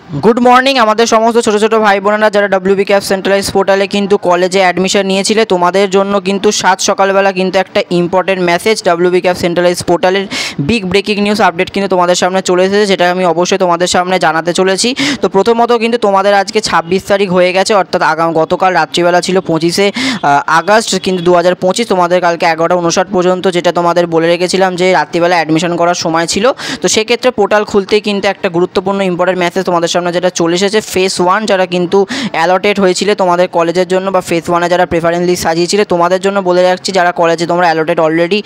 Good morning हमारे समस्त छोटो छोटो भाई बोनेरा जरा डब्ल्यूबी कैप सेंट्रलाइज पोर्टाले किन्तु कलेजे एडमिशन निয়েছিলে তোমাদের জন্য কিন্তু সাত সকালবেলা কিন্তু একটা important message WB cap centralise পোর্টালের বিগ ব্রেকিং নিউজ আপডেট কিন্তু তোমাদের সামনে চলে এসেছে, যেটা আমি অবশ্যই তোমাদের সামনে জানাতে চলেছি। তো প্রথমত কিন্তু তোমাদের আজকে 26 তারিখ হয়ে গেছে, অর্থাৎ গতকাল রাত্রিবেলা ছিল 25শে আগস্ট কিন্তু 2025। তোমাদের কালকে 11:59 পর্যন্ত যেটা তোমাদের বলে রেখেছিলাম যে রাত্রিবেলা অ্যাডমিশন করার সময় ছিল। তো সেক্ষেত্রে পোর্টাল খুলতেই কিন্তু একটা গুরুত্বপূর্ণ ইম্পর্টেন্ট মেসেজ তোমাদের সামনে যেটা চলে এসেছে। ফেজ 1 যারা কিন্তু অ্যালটেড হয়েছিল তোমাদের কলেজের জন্য বা ফেজ 1 যারা প্রেফারেন্স লিস্ট সাজিয়েছিল তোমাদের জন্য বলে রাখছি, যারা কলেজে তোমরা অ্যালটেড অলরেডি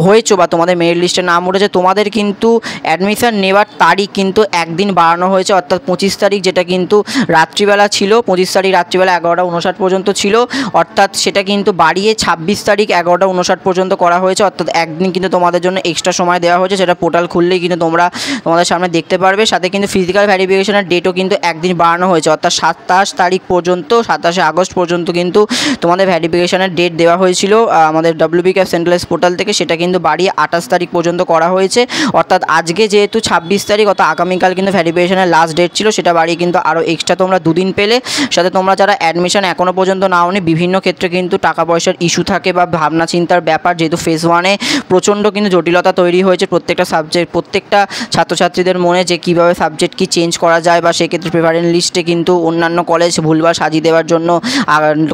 হয়েছো বা তোমাদের মেরিট লিস্টে নাম উঠেছে, তোমাদের কিন্তু অ্যাডমিশন নেওয়ার তারিখ কিন্তু একদিন বাড়ানো হয়েছে, অর্থাৎ 25 তারিখ যেটা কিন্তু রাত্রিবেলা ছিল, 25 তারিখ রাত্রিবেলা 11:59 পর্যন্ত ছিল, অর্থাৎ সেটা কিন্তু বাড়িয়ে 26 তারিখ 11:59 পর্যন্ত করা হয়েছে, অর্থাৎ একদিন কিন্তু তোমাদের জন্য এক্সট্রা সময় দেওয়া হয়েছে। সেটা পোর্টাল খুললেই কিন্তু তোমরা তোমাদের সামনে দেখতে পারবে। সাথে কিন্তু ফিজিক্যাল ভেরিফিকেশনের ডেটও কিন্তু একদিন বাড়ানো হয়েছে, অর্থাৎ 27 তারিখ পর্যন্ত 27শে আগস্ট পর্যন্ত কিন্তু তোমাদের ভেরিফিকেশনের ডেট দেওয়া হয়েছিল আমাদের ডব্লিউবি ক্যাপ সেন্ট্রালাইজ পোর্টাল থেকে, সেটা কিন্তু বাড়িয়ে 28 তারিখ পর্যন্ত করা হয়েছে। অর্থাৎ আজকে যেহেতু 26 তারিখ, অর্থাৎ আগামীকাল কিন্তু ভেরিফিকেশনের লাস্ট ডেট ছিল, সেটা বাড়িয়ে কিন্তু আরও এক্সট্রা তোমরা দুদিন পেলে। সাথে তোমরা যারা অ্যাডমিশন এখনও পর্যন্ত নাওনি, বিভিন্ন ক্ষেত্রে কিন্তু টাকা পয়সার ইস্যু থাকে বা ভাবনা চিন্তার ব্যাপার, যেহেতু ফেজ 1-এ প্রচণ্ড কিন্তু জটিলতা তৈরি হয়েছে প্রত্যেকটা সাবজেক্ট, প্রত্যেকটা ছাত্রছাত্রীদের মনে যে কীভাবে সাবজেক্ট কি চেঞ্জ করা যায়, বা সেক্ষেত্রে প্রেফারেন্স লিস্টে কিন্তু অন্যান্য কলেজ ভুলভাল সাজিয়ে দেওয়ার জন্য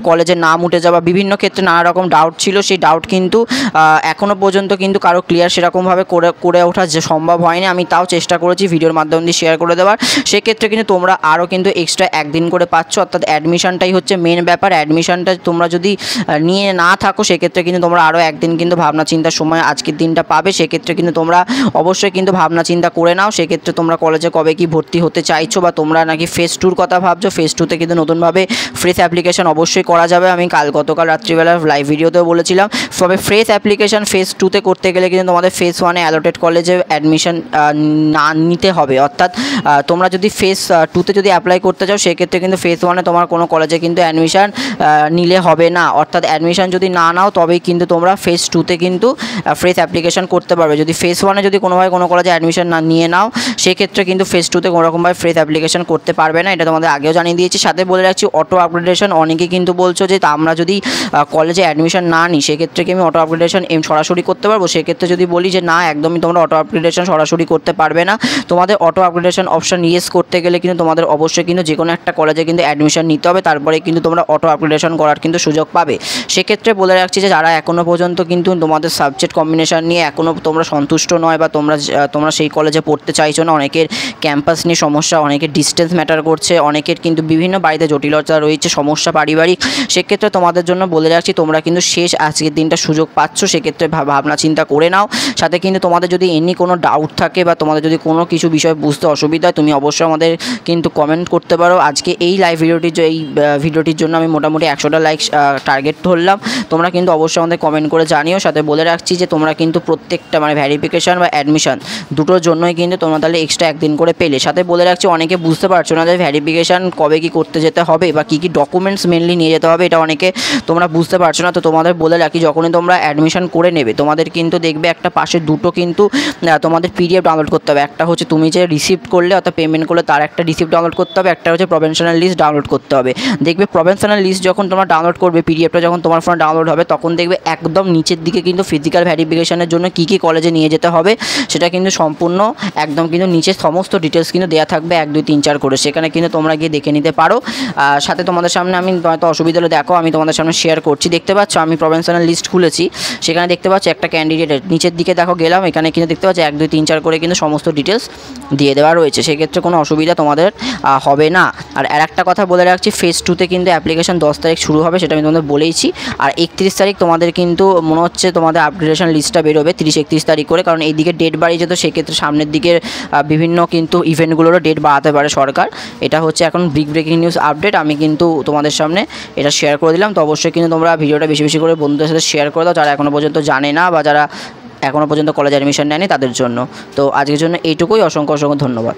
কলেজের নাম উঠে যাওয়া, বিভিন্ন ক্ষেত্রে নানা রকম ডাউট ছিল। সেই ডাউট কিন্তু এখনও পর্যন্ত কিন্তু কারো ক্লিয়ার সেরকমভাবে করে ওঠা যে সম্ভব হয়নি। আমি তাও চেষ্টা করেছি ভিডিওর মাধ্যমে দিয়ে শেয়ার করে দেওয়ার। সেক্ষেত্রে কিন্তু তোমরা আরও কিন্তু এক্সট্রা একদিন করে পাচ্ছ, অর্থাৎ অ্যাডমিশনটাই হচ্ছে মেন ব্যাপার। অ্যাডমিশনটা তোমরা যদি নিয়ে না থাকো, সেক্ষেত্রে কিন্তু তোমরা আরও একদিন কিন্তু ভাবনা চিন্তার সময় আজকের দিনটা পাবে। সেক্ষেত্রে কিন্তু তোমরা অবশ্যই কিন্তু ভাবনা চিন্তা করে নাও। সেক্ষেত্রে তোমরা কলেজে কবে কি ভর্তি হতে চাইছো, বা তোমরা নাকি ফেজ 2-র কথা ভাবছো, ফেজ 2-তে কিন্তু নতুনভাবে ফ্রেশ অ্যাপ্লিকেশন অবশ্যই করা যাবে। আমি গতকাল রাত্রিবেলা লাইভ ভিডিওতেও বলেছিলাম, তবে ফ্রেশ অ্যাপ্লিকেশন ফেজ 2-তে করতে গেলে কিন্তু তোমাদের ফেজ 1-এ অ্যালোটেড কলেজে অ্যাডমিশন না নিতে হবে। অর্থাৎ তোমরা যদি ফেজ 2-তে যদি অ্যাপ্লাই করতে চাও, সেক্ষেত্রে কিন্তু ফেজ 1-এ তোমার কোনো কলেজে কিন্তু অ্যাডমিশন নিলে হবে না। অর্থাৎ অ্যাডমিশন যদি না নাও, তবেই কিন্তু তোমরা ফেজ 2-তে কিন্তু ফ্রেশ অ্যাপ্লিকেশন করতে পারবে। যদি ফেজ 1-এ যদি কোনোভাবে কোনো কলেজে অ্যাডমিশন না নিয়ে নাও, সেক্ষেত্রে কিন্তু ফেজ 2-তে কোনোরকমভাবে ফ্রেশ অ্যাপ্লিকেশন করতে পারবে না। এটা তোমাদের আগেও জানিয়ে দিয়েছি। সাথে বলে রাখছি, অটো আপগ্রেডেশন অনেকে কিন্তু বলছো যে আমরা যদি কলেজে অ্যাডমিশন না নিই, সেক্ষেত্রে কি আমি অটো আপগ্রেডেশন সরাসরি করতে পারবো? সেক্ষেত্রে যদি বলি যে না, একদমই তোমরা অটো আপগ্রেডেশন সরাসরি করতে পারবে না। তোমাদের অটো আপগ্রেডেশন অপশন ইয়েস করতে গেলে কিন্তু তোমাদের অবশ্যই কিন্তু যে কোনো একটা কলেজে কিন্তু অ্যাডমিশন নিতে হবে, তারপরে কিন্তু তোমরা অটো আপগ্রেডেশন করার কিন্তু সুযোগ পাবে। সেক্ষেত্রে বলে রাখছি যে যারা এখনও পর্যন্ত কিন্তু তোমাদের সাবজেক্ট কম্বিনেশন নিয়ে এখনও তোমরা সন্তুষ্ট নয়, বা তোমরা সেই কলেজে পড়তে চাইছো না, অনেকের ক্যাম্পাস নিয়ে সমস্যা, অনেকের ডিস্টেন্স ম্যাটার করছে, অনেকের কিন্তু বিভিন্ন বাড়িতে জটিলতা রয়েছে, সমস্যা পারিবারিক, সেক্ষেত্রে তোমাদের জন্য বলে রাখছি তোমরা কিন্তু শেষ আজকের দিনটা সুযোগ পাচ্ছ। সেক্ষেত্রে ভাবনা চিন্তা করে নাও। সাথে কিন্তু তোমাদের যদি এমনি কোনো ডাউট থাকে, বা তোমাদের যদি কোনো কিছু বিষয় বুঝতে অসুবিধা হয়, তুমি অবশ্যই আমাদের কিন্তু কমেন্ট করতে পারো। আজকে এই লাইভ ভিডিওটির জন্য আমি মোটামুটি 100টা লাইক টার্গেট ধরলাম। তোমরা কিন্তু অবশ্যই আমাদের কমেন্ট করে জানিও। সাথে বলে রাখছি যে তোমরা কিন্তু প্রত্যেকটা ভেরিফিকেশন বা অ্যাডমিশন দুটোর জন্যই কিন্তু তোমরা তাহলে এক্সট্রা একদিন করে পেলে। সাথে বলে রাখছি, অনেকে বুঝতে পারছো না যে ভেরিফিকেশন কবে কি করতে যেতে হবে, বা কী ডকুমেন্টস মেনলি নিয়ে যেতে হবে, এটা অনেকে তোমরা বুঝতে পারছো না। তো তোমাদের বলে রাখি, যখনই তোমরা অ্যাডমিশন করে নেবে, তোমাদের কিন্তু দেখবে একটা পাশে দুটো কিন্তু তোমাদের পিডিএফ ডাউনলোড করতে হবে। একটা হচ্ছে তুমি যে রিসিপ্ট করলে, অর্থাৎ পেমেন্ট করলে তার একটা রিসিপ্ট ডাউনলোড করতে হবে, একটা হচ্ছে প্রভিশনাল লিস্ট ডাউনলোড করতে হবে। দেখবে প্রভিশনাল লিস্ট যখন তোমরা ডাউনলোড করবে, পিডিএফটা যখন তোমার ফোনে ডাউনলোড হবে, তখন দেখবে একদম নিচের দিকে কিন্তু ফিজিক্যাল ভেরিফিকেশনের জন্য কী কলেজে নিয়ে যেতে হবে সেটা কিন্তু সম্পূর্ণ একদম কিন্তু নিচে সমস্ত ডিটেলস কিন্তু দেওয়া থাকবে 1 2 3 4 করে। সেখানে কিন্তু তোমরা গিয়ে দেখে নিতে পারো। সাথে তোমাদের সামনে আমি হয়তো অসুবিধা হলে দেখো, আমি তোমাদের সামনে শেয়ার করছি। দেখতে পাচ্ছ আমি প্রভিশনাল লিস্ট খুলেছি, সেখানে দেখতে পাচ্ছ একটা ক্যান্ডিডেটের নিচের দিকে দেখো গেলাম, এখানে কিন্তু দেখতে পাচ্ছ 1 2 3 4 করে কিন্তু সমস্ত ডিটেলস দিয়ে দেওয়া রয়েছে। সেক্ষেত্রে কোনো অসুবিধা তোমাদের হবে না। আর একটা কথা বলে রাখছি, ফেজ 2-তে কিন্তু অ্যাপ্লিকেশন 10 তারিখ শুরু হবে, সেটা আমি তোমাদের বলেইছি। আর 31 তারিখ তোমাদের কিন্তু মনে হচ্ছে তোমাদের আপগ্রেডেশন লিস্টটা বেরোবে 30-31 তারিখ করে, কারণ এই দিকে ডেট বাড়িয়ে যেত, সেক্ষেত্রে সামনের দিকের বিভিন্ন কিন্তু ইভেন্টগুলোরও ডেট বাড়াতে পারে সরকার। এটা হচ্ছে এখন বিগ ব্রেকিং নিউজ আপডেট, আমি কিন্তু তোমাদের সামনে এটা শেয়ার করে দিলাম। তো অবশ্যই কিন্তু তোমরা ভিডিওটা বেশি বেশি করে বন্ধুদের সাথে শেয়ার করে দাও, যারা এখনও পর্যন্ত জানে না বা যারা এখনও পর্যন্ত কলেজ অ্যাডমিশন নেয়নি তাদের জন্য। তো আজকের জন্য এইটুকুই। অসংখ্য ধন্যবাদ।